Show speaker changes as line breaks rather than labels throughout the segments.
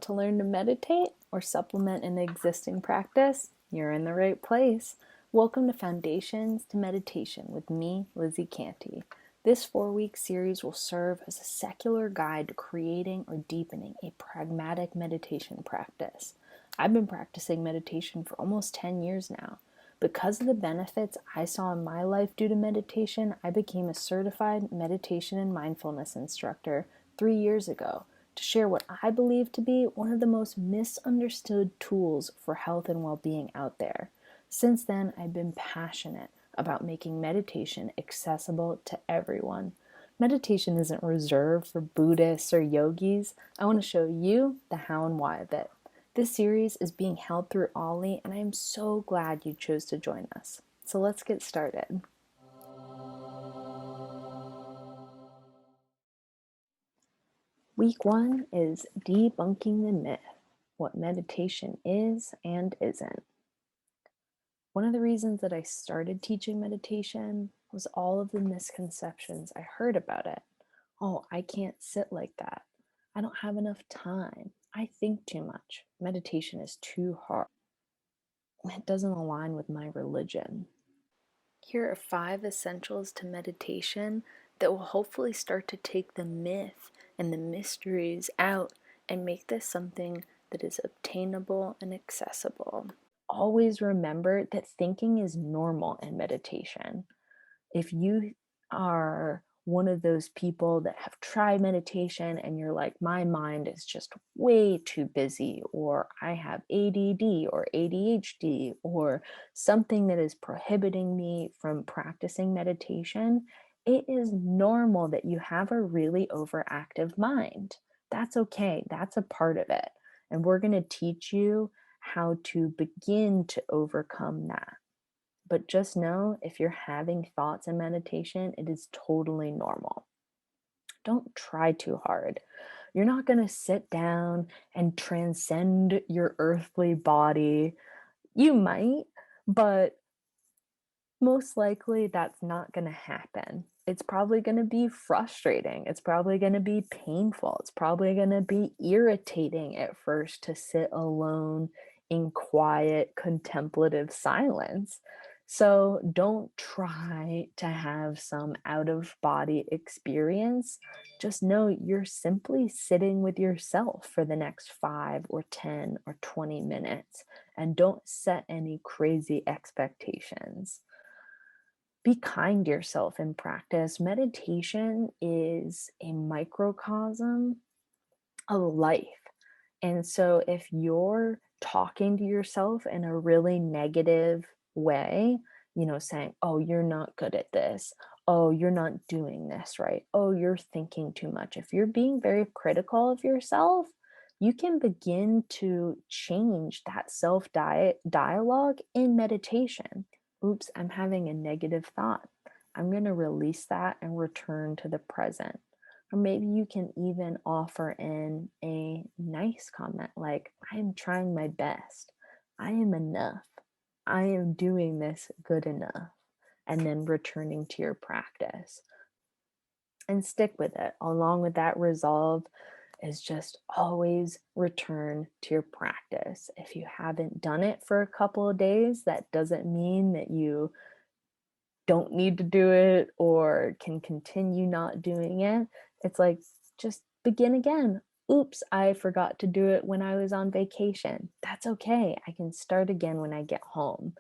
Want to learn to meditate or supplement an existing practice? You're in the right place. Welcome to Foundations to Meditation with me, Lizzie Cantey. This 4-week series will serve as a secular guide to creating or deepening a pragmatic meditation practice. I've been practicing meditation for almost 10 years now. Because of the benefits I saw in my life due to meditation, I became a certified meditation and mindfulness instructor 3 years ago to share what I believe to be one of the most misunderstood tools for health and well-being out there. Since then, I've been passionate about making meditation accessible to everyone. Meditation isn't reserved for Buddhists or yogis. I want to show you the how and why of it. This series is being held through OLLI, and I am so glad you chose to join us. So let's get started. Week 1 is Debunking the Myth, what meditation is and isn't. One of the reasons that I started teaching meditation was all of the misconceptions I heard about it. Oh, I can't sit like that. I don't have enough time. I think too much. Meditation is too hard. It doesn't align with my religion. Here are 5 essentials to meditation that will hopefully start to take the myth and the mysteries out and make this something that is obtainable and accessible. Always remember that thinking is normal in meditation. If you are one of those people that have tried meditation and you're like, my mind is just way too busy, or I have ADD or ADHD, or something that is prohibiting me from practicing meditation, it is normal that you have a really overactive mind. That's okay. That's a part of it. And we're going to teach you how to begin to overcome that. But just know if you're having thoughts in meditation, it is totally normal. Don't try too hard. You're not going to sit down and transcend your earthly body. You might, but most likely that's not going to happen. It's probably going to be frustrating. It's probably going to be painful. It's probably going to be irritating at first to sit alone in quiet, contemplative silence. So don't try to have some out of body experience. Just know you're simply sitting with yourself for the next 5 or 10 or 20 minutes, and don't set any crazy expectations. Be kind to yourself in practice. Meditation is a microcosm of life. And so if you're talking to yourself in a really negative way, saying, oh, you're not good at this. Oh, you're not doing this right. Oh, you're thinking too much. If you're being very critical of yourself, you can begin to change that self-dialogue in meditation. Oops, I'm having a negative thought. I'm going to release that and return to the present. Or maybe you can even offer in a nice comment like, I am trying my best. I am enough. I am doing this good enough. And then returning to your practice. And stick with it. Along with that resolve is just always return to your practice. If you haven't done it for a couple of days, that doesn't mean that you don't need to do it or can continue not doing it. It's like, just begin again. Oops, I forgot to do it when I was on vacation. That's okay. I can start again when I get home.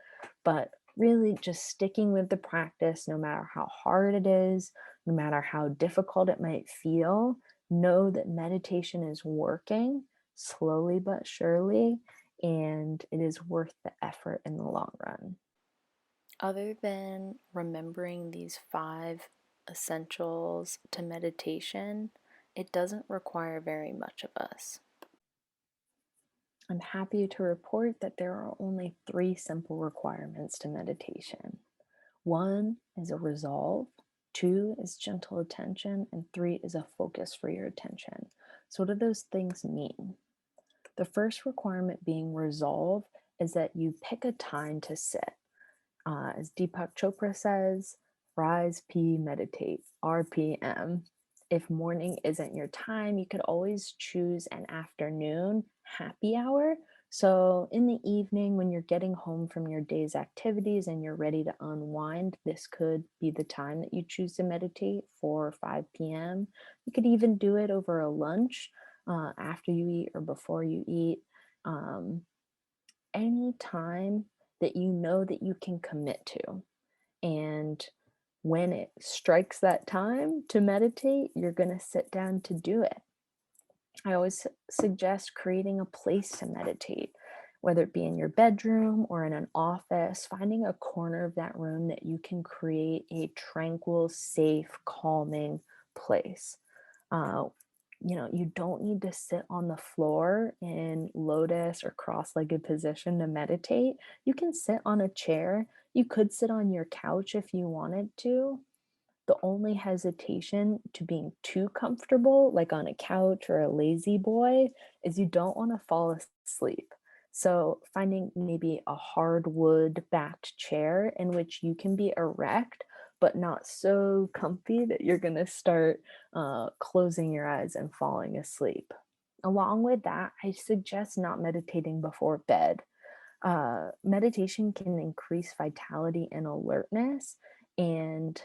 But really just sticking with the practice, no matter how hard it is, no matter how difficult it might feel, know that meditation is working slowly but surely, and it is worth the effort in the long run. Other than remembering these 5 essentials to meditation, it doesn't require very much of us. I'm happy to report that there are only 3 simple requirements to meditation. 1 is a resolve, 2 is gentle attention, and 3 is a focus for your attention. So what do those things mean? The first requirement being resolve is that you pick a time to sit. As Deepak Chopra says, rise, pee, meditate, RPM. If morning isn't your time, you could always choose an afternoon happy hour. So, in the evening, when you're getting home from your day's activities and you're ready to unwind, this could be the time that you choose to meditate, 4 or 5 p.m. You could even do it over a lunch after you eat or before you eat. Um, any time that you know that you can commit to. And when it strikes that time to meditate, you're going to sit down to do it. I always suggest creating a place to meditate, whether it be in your bedroom or in an office, finding a corner of that room that you can create a tranquil, safe, calming place. Uh, you don't need to sit on the floor in lotus or cross legged position to meditate. You can sit on a chair. You could sit on your couch if you wanted to. The only hesitation to being too comfortable, like on a couch or a lazy boy, is you don't want to fall asleep. So, finding maybe a hardwood backed chair in which you can be erect, but not so comfy that you're going to start closing your eyes and falling asleep. Along with that, I suggest not meditating before bed. Meditation can increase vitality and alertness, and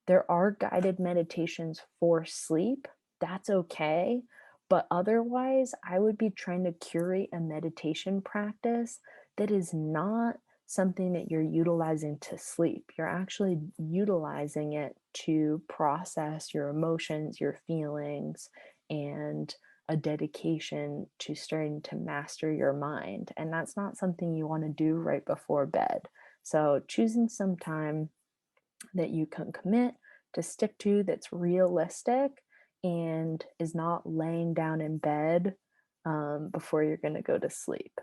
there are guided meditations for sleep. That's okay. But otherwise, I would be trying to curate a meditation practice that is not something that you're utilizing to sleep. You're actually utilizing it to process your emotions, your feelings, and a dedication to starting to master your mind. And that's not something you want to do right before bed. So, choosing some time that you can commit to stick to that's realistic and is not laying down in bed before you're going to go to sleep.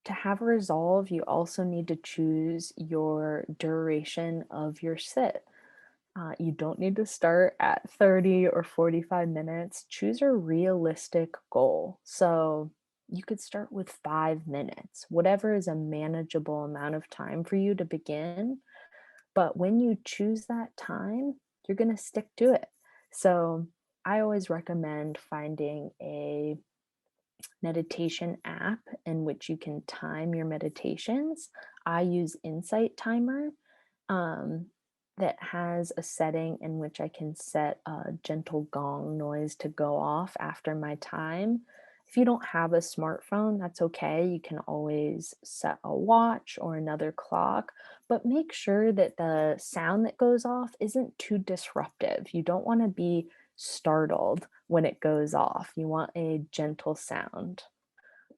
To have a resolve, you also need to choose your duration of your sit. You don't need to start at 30 or 45 minutes. Choose a realistic goal. So you could start with 5 minutes, whatever is a manageable amount of time for you to begin. But when you choose that time, you're going to stick to it. So I always recommend finding a meditation app in which you can time your meditations. I use Insight Timer um, that has a setting in which I can set a gentle gong noise to go off after my time. If you don't have a smartphone, that's okay. You can always set a watch or another clock, but make sure that the sound that goes off isn't too disruptive. You don't want to be startled when it goes off. You want a gentle sound.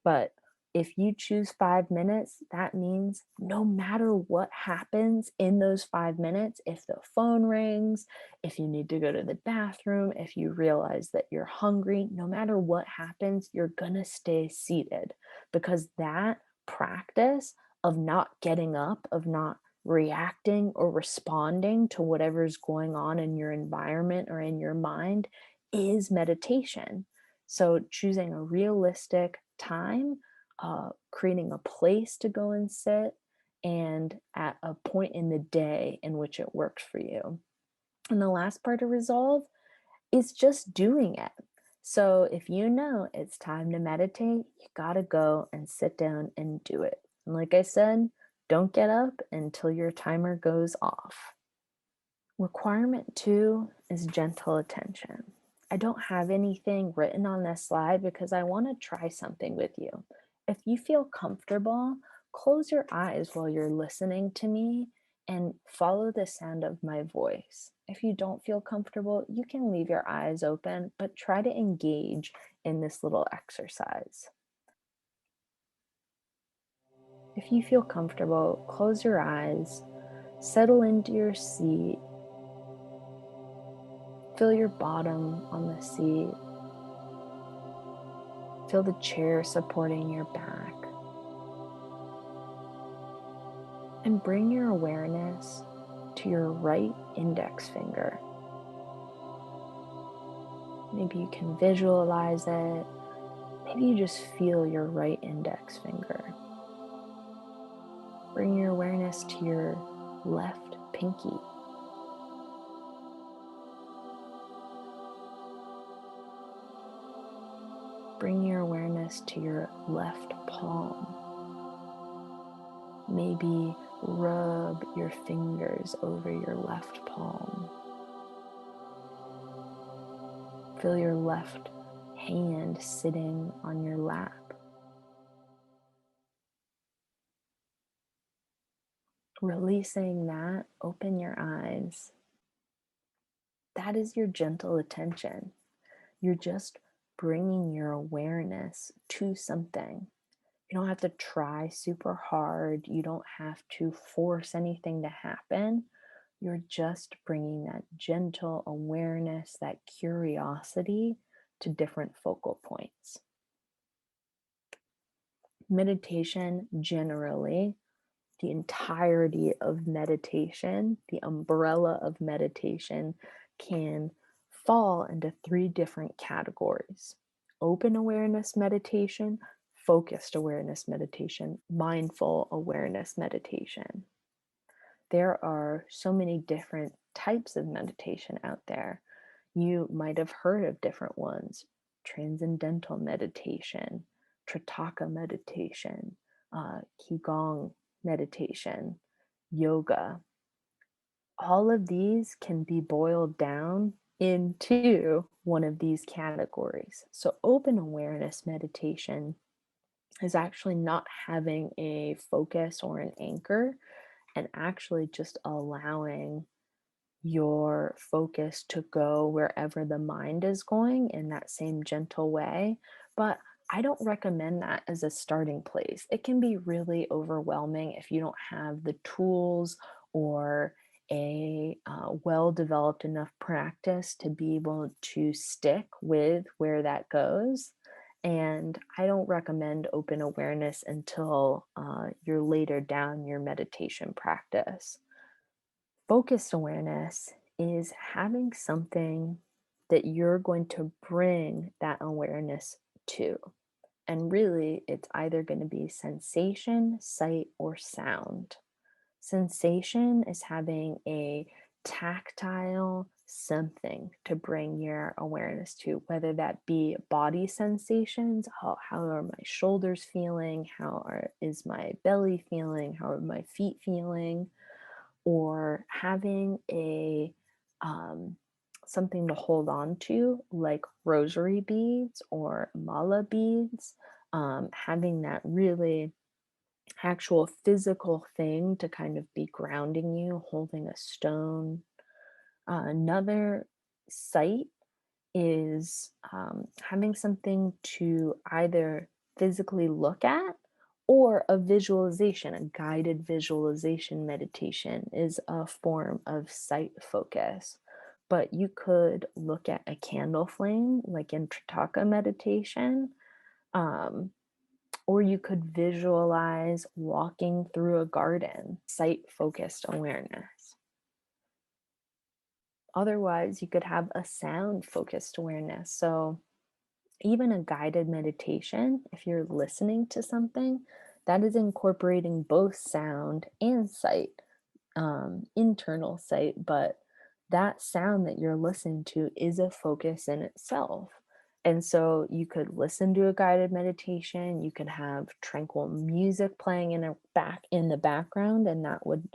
But if you choose 5 minutes, that means no matter what happens in those 5 minutes, if the phone rings, if you need to go to the bathroom, if you realize that you're hungry, no matter what happens, you're going to stay seated because that practice of not getting up, of not reacting or responding to whatever's going on in your environment or in your mind is meditation. So, choosing a realistic time, creating a place to go and sit, and at a point in the day in which it works for you. And the last part of resolve is just doing it. So, if you know it's time to meditate, you gotta go and sit down and do it. And like I said, don't get up until your timer goes off. Requirement two is gentle attention. I don't have anything written on this slide because I want to try something with you. If you feel comfortable, close your eyes while you're listening to me and follow the sound of my voice. If you don't feel comfortable, you can leave your eyes open, but try to engage in this little exercise. If you feel comfortable, close your eyes, settle into your seat. Feel your bottom on the seat. Feel the chair supporting your back. And bring your awareness to your right index finger. Maybe you can visualize it. Maybe you just feel your right index finger. Bring your awareness to your left pinky. bring your awareness to your left palm. Maybe rub your fingers over your left palm. Feel your left hand sitting on your lap. Releasing that, open your eyes. That is your gentle attention. You're just bringing your awareness to something. You don't have to try super hard. You don't have to force anything to happen. You're just bringing that gentle awareness, that curiosity to different focal points. Meditation generally, the entirety of meditation, the umbrella of meditation, can fall into three different categories: open awareness meditation, focused awareness meditation, mindful awareness meditation. There are so many different types of meditation out there. You might have heard of different ones: transcendental meditation, Tritaka meditation, Qigong meditation, yoga. All of these can be boiled down into one of these categories. So, open awareness meditation is actually not having a focus or an anchor, and actually just allowing your focus to go wherever the mind is going in that same gentle way. But I don't recommend that as a starting place. It can be really overwhelming if you don't have the tools or a well developed enough practice to be able to stick with where that goes. And I don't recommend open awareness until you're later down your meditation practice. Focused awareness is having something that you're going to bring that awareness to. And really, it's either going to be sensation, sight, or sound. Sensation is having a tactile something to bring your awareness to, whether that be body sensations. How are my shoulders feeling? Is my belly feeling? How are my feet feeling? Or having a something to hold on to, like rosary beads or mala beads, having that really actual physical thing to kind of be grounding you, holding a stone. Another sight is having something to either physically look at, or a visualization. A guided visualization meditation is a form of sight focus. But you could look at a candle flame, like in Tritaka meditation, um, or you could visualize walking through a garden, sight focused awareness. Otherwise, you could have a sound focused awareness. So, even a guided meditation, if you're listening to something, that is incorporating both sound and sight, internal sight, but that sound that you're listening to is a focus in itself. And so you could listen to a guided meditation, you could have tranquil music playing in the background, and that would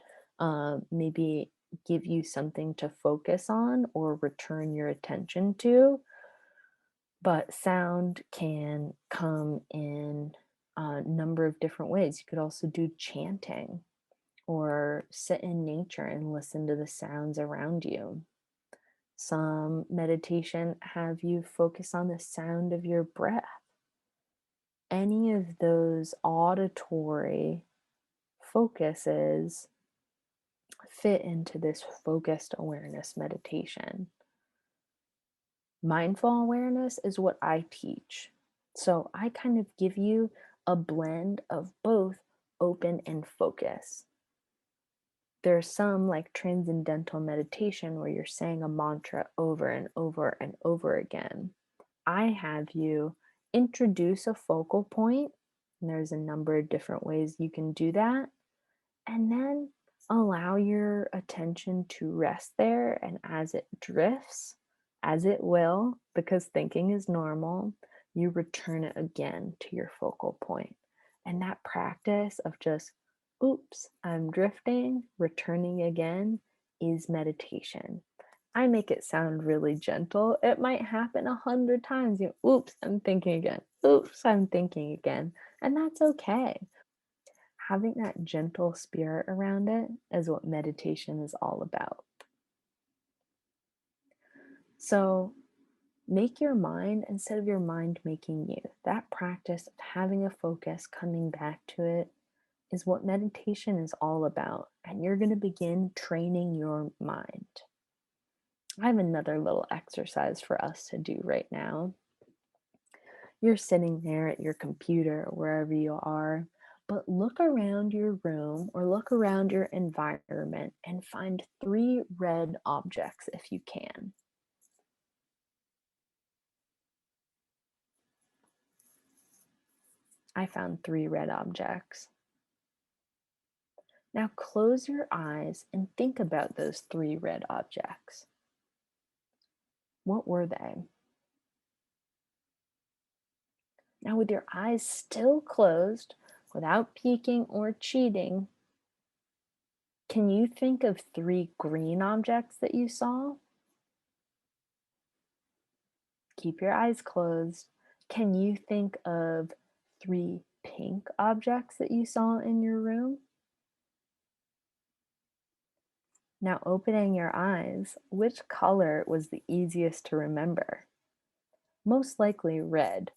maybe give you something to focus on or return your attention to. But sound can come in a number of different ways. You could also do chanting or sit in nature and listen to the sounds around you. Some meditation have you focus on the sound of your breath. Any of those auditory focuses fit into this focused awareness meditation. Mindful awareness is what I teach. So I kind of give you a blend of both open and focus. There's some like transcendental meditation where you're saying a mantra over and over and over again. I have you introduce a focal point, and there's a number of different ways you can do that, and then allow your attention to rest there. And as it drifts, as it will, because thinking is normal, you return it again to your focal point. And that practice of just, oops, I'm drifting, returning again is meditation. I make it sound really gentle. It might happen 100 times. Oops, I'm thinking again. Oops, I'm thinking again. And that's okay. Having that gentle spirit around it is what meditation is all about. So make your mind instead of your mind making you. That practice of having a focus, coming back to it, is what meditation is all about. And you're going to begin training your mind. I have another little exercise for us to do right now. You're sitting there at your computer, wherever you are, but look around your room or look around your environment and find 3 red objects if you can. I found 3 red objects. Now close your eyes and think about those 3 red objects. What were they? Now, with your eyes still closed, without peeking or cheating, can you think of 3 green objects that you saw? Keep your eyes closed. Can you think of 3 pink objects that you saw in your room? Now, opening your eyes, which color was the easiest to remember? Most likely red,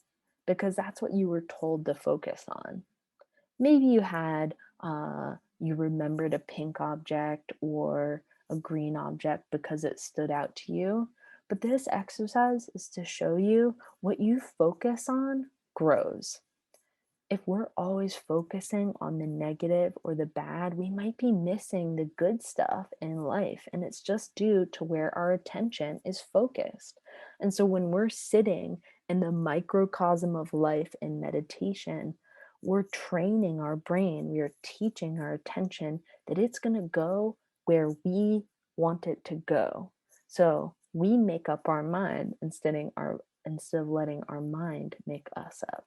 because that's what you were told to focus on. Maybe you remembered a pink object or a green object because it stood out to you. But this exercise is to show you what you focus on grows. If we're always focusing on the negative or the bad, we might be missing the good stuff in life. And it's just due to where our attention is focused. And so when we're sitting in the microcosm of life in meditation, we're training our brain, we are teaching our attention that it's going to go where we want it to go. So we make up our mind instead of letting our mind make us up.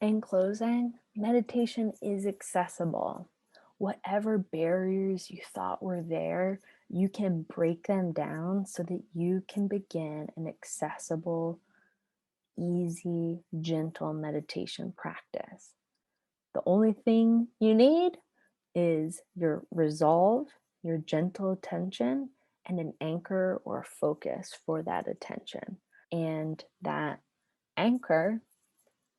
In closing, meditation is accessible. Whatever barriers you thought were there, you can break them down so that you can begin an accessible, easy, gentle meditation practice. The only thing you need is your resolve, your gentle attention, and an anchor or focus for that attention. And that anchor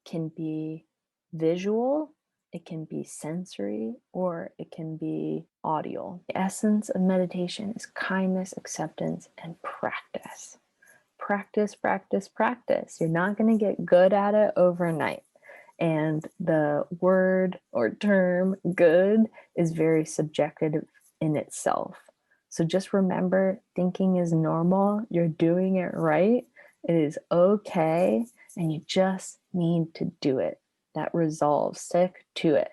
can be visual, it can be sensory, or it can be audio. The essence of meditation is kindness, acceptance, and practice. Practice, practice, practice. You're not going to get good at it overnight. And the word or term good is very subjective in itself. So just remember, thinking is normal. You're doing it right. It is okay. And you just need to do it. That resolve, stick to it.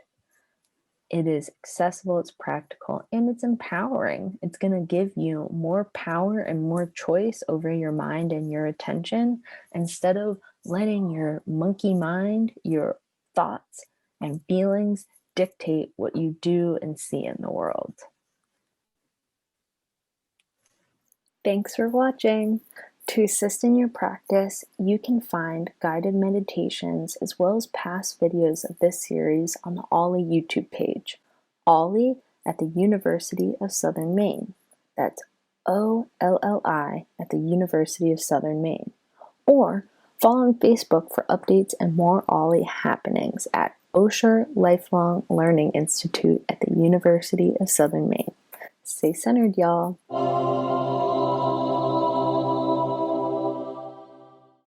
It is accessible, it's practical, and it's empowering. It's going to give you more power and more choice over your mind and your attention instead of letting your monkey mind, your thoughts and feelings dictate what you do and see in the world. Thanks for watching. To assist in your practice, you can find guided meditations as well as past videos of this series on the OLLI YouTube page, OLLI at the University of Southern Maine. That's OLLI at the University of Southern Maine. Or follow on Facebook for updates and more OLLI happenings at Osher Lifelong Learning Institute at the University of Southern Maine. Stay centered, y'all.